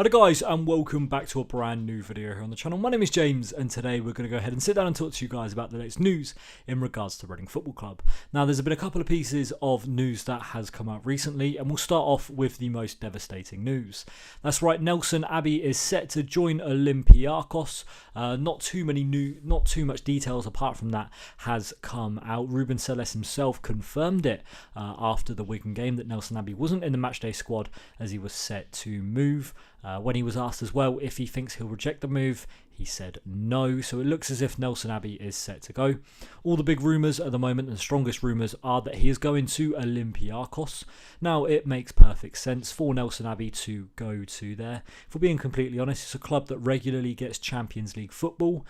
Hi guys, and welcome back to a brand new video here on the channel. My name is James, and today we're going to go ahead and sit down and talk to you guys about the latest news in regards to Reading Football Club. Now, there's been a couple of pieces of news that has come out recently, and we'll start off with the most devastating news. That's right, Nelson Abbey is set to join Olympiacos. Not too much details apart from that has come out. Ruben Selles himself confirmed it after the Wigan game that Nelson Abbey wasn't in the matchday squad as he was set to move. When he was asked as well if he thinks he'll reject the move, he said no. So it looks as if Nelson Abbey is set to go. All the big rumours at the moment, and the strongest rumours, are that he is going to Olympiacos. Now, it makes perfect sense for Nelson Abbey to go to there. If we're being completely honest, it's a club that regularly gets Champions League football.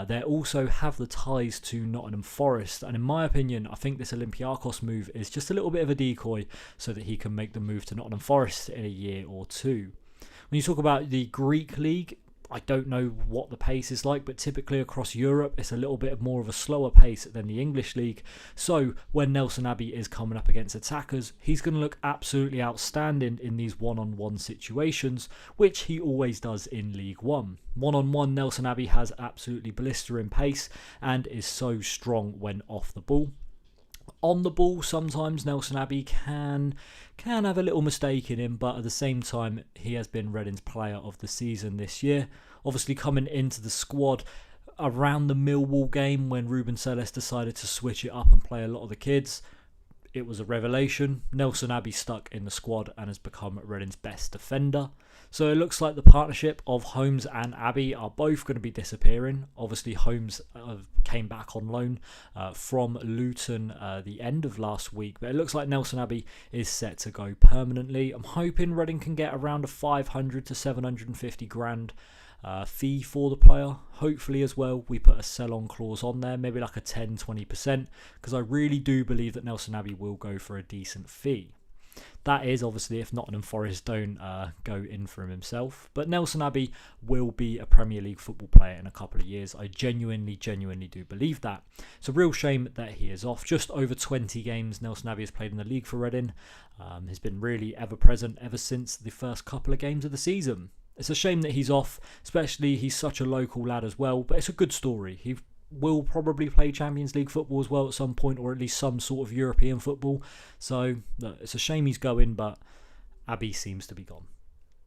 They also have the ties to Nottingham Forest. And in my opinion, I think this Olympiacos move is just a little bit of a decoy so that he can make the move to Nottingham Forest in a year or two. When you talk about the Greek league, I don't know what the pace is like, but typically across Europe, it's a little bit more of a slower pace than the English league. So when Nelson Abbey is coming up against attackers, he's going to look absolutely outstanding in these one-on-one situations, which he always does in League One. One-on-one, Nelson Abbey has absolutely blistering pace and is so strong when off the ball. On the ball, sometimes Nelson Abbey can have a little mistake in him, but at the same time, he has been Reading's player of the season this year. Obviously, coming into the squad around the Millwall game when Ruben Selles decided to switch it up and play a lot of the kids, it was a revelation. Nelson Abbey stuck in the squad and has become Reading's best defender. So it looks like the partnership of Holmes and Abbey are both going to be disappearing. Obviously, Holmes came back on loan from Luton the end of last week, but it looks like Nelson Abbey is set to go permanently. I'm hoping Reading can get around a 500 to 750 grand fee for the player. Hopefully as well we put a sell-on clause on there, maybe like a 10-20%, because I really do believe that Nelson Abbey will go for a decent fee. That is obviously if Nottingham Forest don't go in for him himself. But Nelson Abbey will be a Premier League football player in a couple of years. I genuinely do believe that. It's a real shame that he is off. Just over 20 games Nelson Abbey has played in the league for Reading. Has been really ever present ever since the first couple of games of the season. It's a shame that he's off, especially he's such a local lad as well. But it's a good story. He will probably play Champions League football as well at some point, or at least some sort of European football. So look, it's a shame he's going, but Abbey seems to be gone.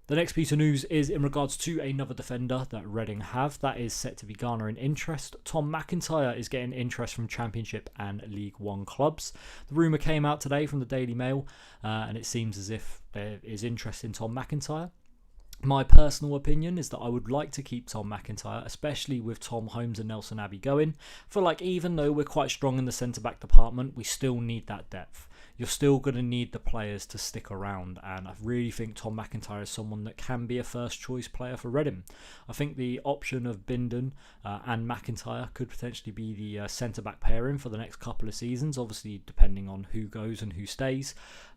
The next piece of news is in regards to another defender that Reading have that is set to be garnering interest. Tom McIntyre is getting interest from Championship and League One clubs. The rumour came out today from the Daily Mail, and it seems as if there is interest in Tom McIntyre. My personal opinion is that I would like to keep Tom McIntyre, especially with Tom Holmes and Nelson Abbey going. For like, even though we're quite strong in the centre-back department, we still need that depth. You're still going to need the players to stick around, and I really think Tom McIntyre is someone that can be a first-choice player for Reading. I think the option of Bindon and McIntyre could potentially be the centre-back pairing for the next couple of seasons, obviously depending on who goes and who stays.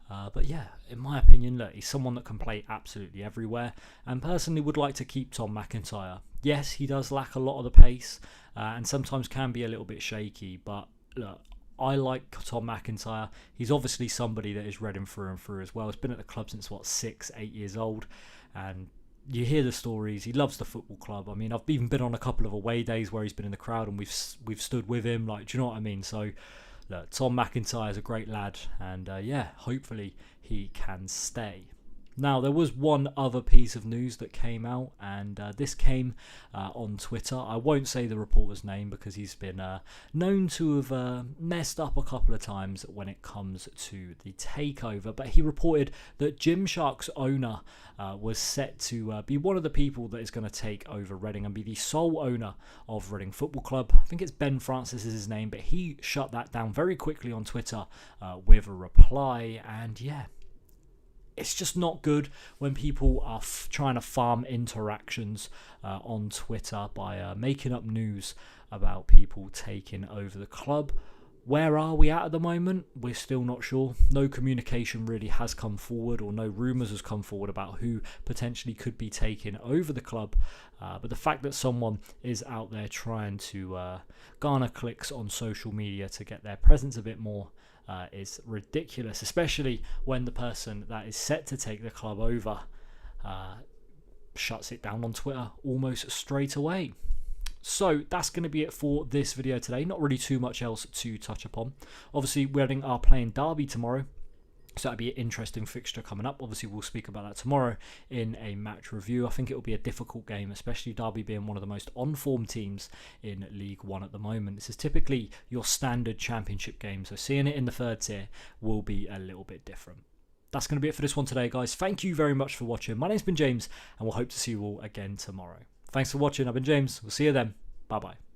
But yeah, in my opinion, look, he's someone that can play absolutely everywhere, and personally would like to keep Tom McIntyre. Yes, he does lack a lot of the pace, and sometimes can be a little bit shaky, but look, I like Tom McIntyre. He's obviously somebody that is Reading through and through as well. He's been at the club since, 6-8 years old, and you hear the stories. He loves the football club. I mean, I've even been on a couple of away days where he's been in the crowd and we've stood with him. Like, do you know what I mean? So look, Tom McIntyre is a great lad, and yeah, hopefully he can stay. Now, there was one other piece of news that came out, and this came on Twitter. I won't say the reporter's name because he's been known to have messed up a couple of times when it comes to the takeover, but he reported that Gymshark's owner was set to be one of the people that is going to take over Reading and be the sole owner of Reading Football Club. I think it's Ben Francis is his name, but he shut that down very quickly on Twitter with a reply, and yeah, it's just not good when people are trying to farm interactions on Twitter by making up news about people taking over the club. Where are we at the moment? We're still not sure. No communication really has come forward, or no rumours has come forward about who potentially could be taking over the club. But the fact that someone is out there trying to garner clicks on social media to get their presence a bit more is ridiculous, especially when the person that is set to take the club over shuts it down on Twitter almost straight away. So that's going to be it for this video today. Not really too much else to touch upon. Obviously, Reading are playing Derby tomorrow, so that'll be an interesting fixture coming up. Obviously, we'll speak about that tomorrow in a match review. I think it will be a difficult game, especially Derby being one of the most on-form teams in League One at the moment. This is typically your standard championship game, so seeing it in the third tier will be a little bit different. That's going to be it for this one today, guys. Thank you very much for watching. My name's been James, and we'll hope to see you all again tomorrow. Thanks for watching. I've been James. We'll see you then. Bye-bye.